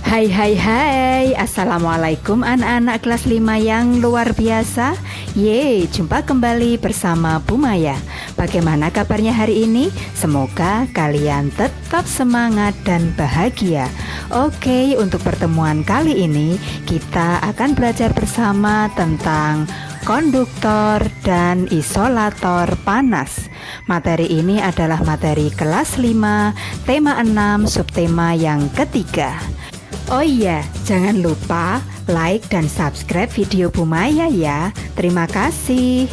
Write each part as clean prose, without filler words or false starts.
Hai hai hai, Assalamualaikum anak-anak kelas 5 yang luar biasa. Jumpa kembali bersama Bu Maya. Bagaimana kabarnya hari ini? Semoga kalian tetap semangat dan bahagia. Oke, untuk pertemuan kali ini kita akan belajar bersama tentang konduktor dan isolator panas. Materi ini adalah materi kelas 5, tema 6, subtema yang ketiga. Oh iya, jangan lupa like dan subscribe video Bu Maya ya. Terima kasih.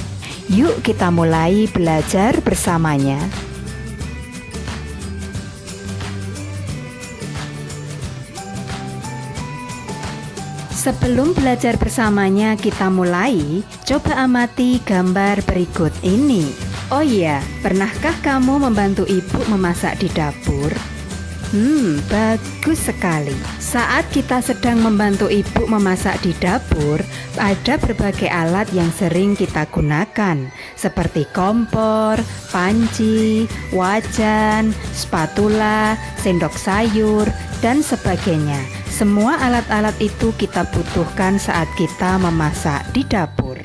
Yuk kita mulai belajar bersamanya. Sebelum belajar bersamanya kita mulai, coba amati gambar berikut ini. Oh iya, pernahkah kamu membantu ibu memasak di dapur? Bagus sekali. Saat kita sedang membantu ibu memasak di dapur, ada berbagai alat yang sering kita gunakan, seperti kompor, panci, wajan, spatula, sendok sayur, dan sebagainya. Semua alat-alat itu kita butuhkan saat kita memasak di dapur.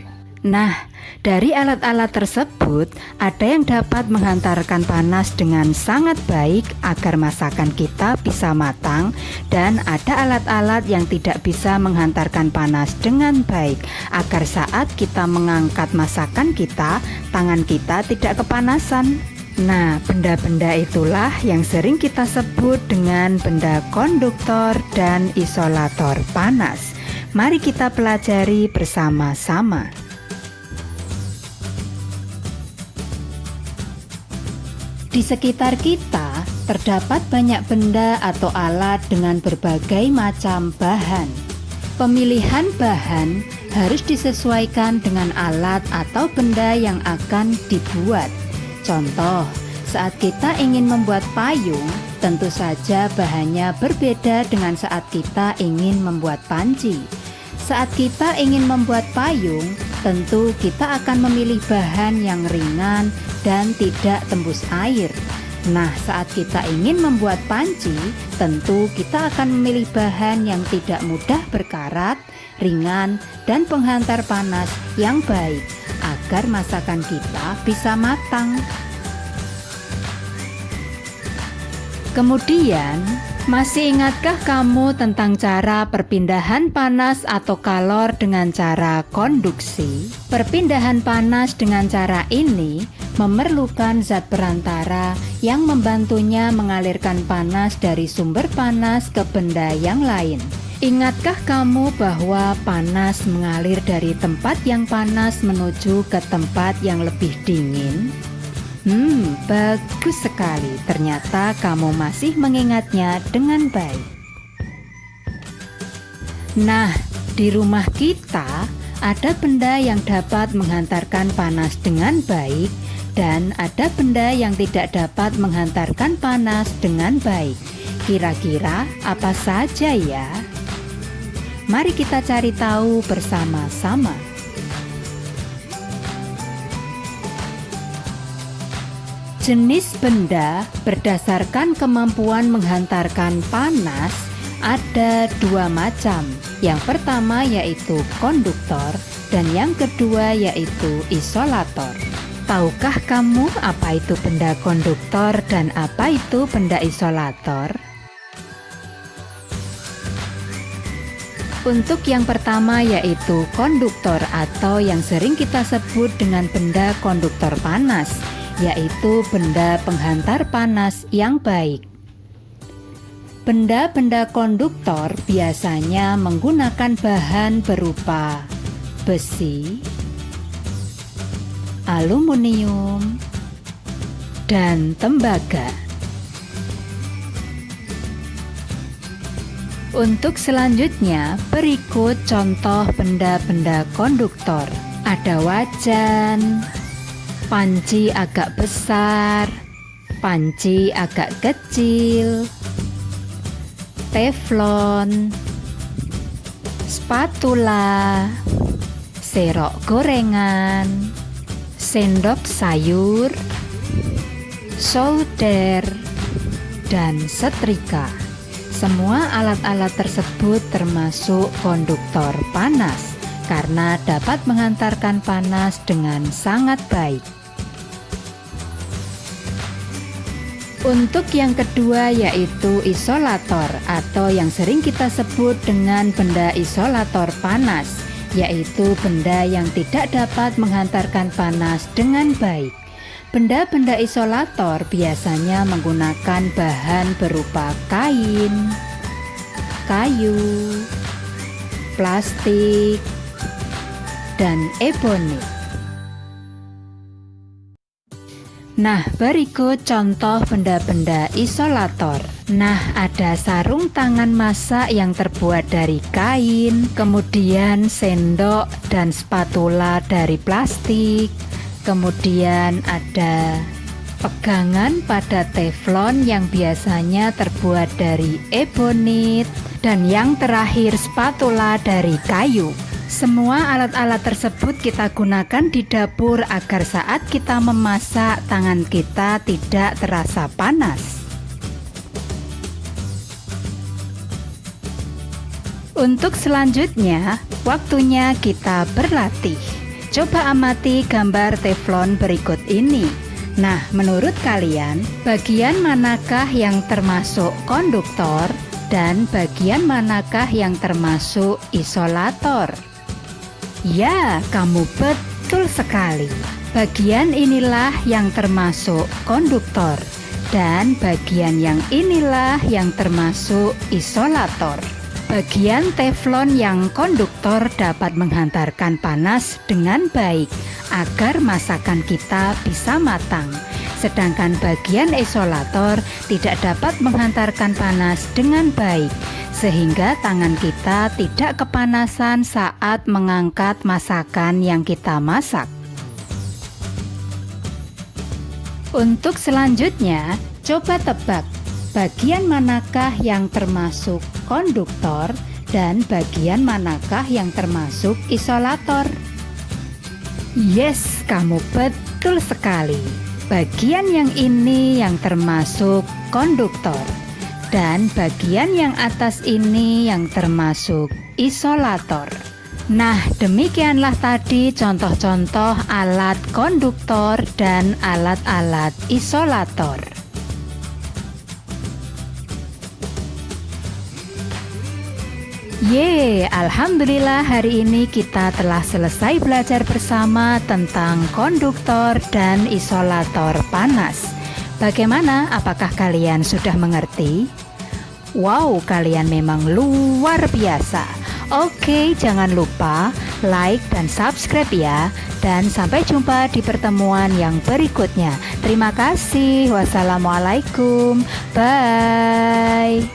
Nah, dari alat-alat tersebut, ada yang dapat menghantarkan panas dengan sangat baik agar masakan kita bisa matang, dan ada alat-alat yang tidak bisa menghantarkan panas dengan baik agar saat kita mengangkat masakan kita, tangan kita tidak kepanasan. Nah, benda-benda itulah yang sering kita sebut dengan benda konduktor dan isolator panas. Mari kita pelajari bersama-sama. Di sekitar kita terdapat banyak benda atau alat dengan berbagai macam bahan. Pemilihan bahan harus disesuaikan dengan alat atau benda yang akan dibuat. Contoh, saat kita ingin membuat payung, tentu saja bahannya berbeda dengan saat kita ingin membuat panci. Saat kita ingin membuat payung, tentu kita akan memilih bahan yang ringan dan tidak tembus air. Nah, saat kita ingin membuat panci, tentu kita akan memilih bahan yang tidak mudah berkarat, ringan, dan penghantar panas yang baik agar masakan kita bisa matang. Kemudian, masih ingatkah kamu tentang cara perpindahan panas atau kalor dengan cara konduksi? Perpindahan panas dengan cara ini memerlukan zat perantara yang membantunya mengalirkan panas dari sumber panas ke benda yang lain. Ingatkah kamu bahwa panas mengalir dari tempat yang panas menuju ke tempat yang lebih dingin? Bagus sekali. Ternyata kamu masih mengingatnya dengan baik. Nah, di rumah kita ada benda yang dapat menghantarkan panas dengan baik dan ada benda yang tidak dapat menghantarkan panas dengan baik. Kira-kira apa saja ya? Mari kita cari tahu bersama-sama. Jenis benda berdasarkan kemampuan menghantarkan panas ada dua macam. Yang pertama yaitu konduktor dan yang kedua yaitu isolator. Tahukah kamu apa itu benda konduktor dan apa itu benda isolator? Untuk yang pertama yaitu konduktor atau yang sering kita sebut dengan benda konduktor panas, yaitu benda penghantar panas yang baik. Benda-benda konduktor biasanya menggunakan bahan berupa besi, aluminium, dan tembaga. Untuk selanjutnya, berikut contoh benda-benda konduktor. Ada wajan, panci agak besar, panci agak kecil, teflon, spatula, serok gorengan, sendok sayur, solder, dan setrika. Semua alat-alat tersebut termasuk konduktor panas karena dapat menghantarkan panas dengan sangat baik. Untuk yang kedua yaitu isolator atau yang sering kita sebut dengan benda isolator panas, yaitu benda yang tidak dapat menghantarkan panas dengan baik. Benda-benda isolator biasanya menggunakan bahan berupa kain, kayu, plastik, dan ebonit. Nah, berikut contoh benda-benda isolator. Nah, ada sarung tangan masak yang terbuat dari kain, kemudian sendok dan spatula dari plastik, kemudian ada pegangan pada teflon yang biasanya terbuat dari ebonit, dan yang terakhir spatula dari kayu. Semua alat-alat tersebut kita gunakan di dapur agar saat kita memasak tangan kita tidak terasa panas. Untuk selanjutnya, waktunya kita berlatih. Coba amati gambar teflon berikut ini. Nah, menurut kalian, bagian manakah yang termasuk konduktor dan bagian manakah yang termasuk isolator? Ya, kamu betul sekali. Bagian inilah yang termasuk konduktor dan bagian yang inilah yang termasuk isolator. Bagian teflon yang konduktor dapat menghantarkan panas dengan baik agar masakan kita bisa matang. Sedangkan bagian isolator tidak dapat menghantarkan panas dengan baik, sehingga tangan kita tidak kepanasan saat mengangkat masakan yang kita masak. Untuk selanjutnya, coba tebak bagian manakah yang termasuk konduktor dan bagian manakah yang termasuk isolator. Yes, kamu betul sekali. Bagian yang ini yang termasuk konduktor dan bagian yang atas ini yang termasuk isolator. Nah, demikianlah tadi contoh-contoh alat konduktor dan alat-alat isolator. Alhamdulillah hari ini kita telah selesai belajar bersama tentang konduktor dan isolator panas. Bagaimana? Apakah kalian sudah mengerti? Wow, kalian memang luar biasa. Oke, jangan lupa like dan subscribe ya. Dan sampai jumpa di pertemuan yang berikutnya. Terima kasih. Wassalamualaikum. Bye.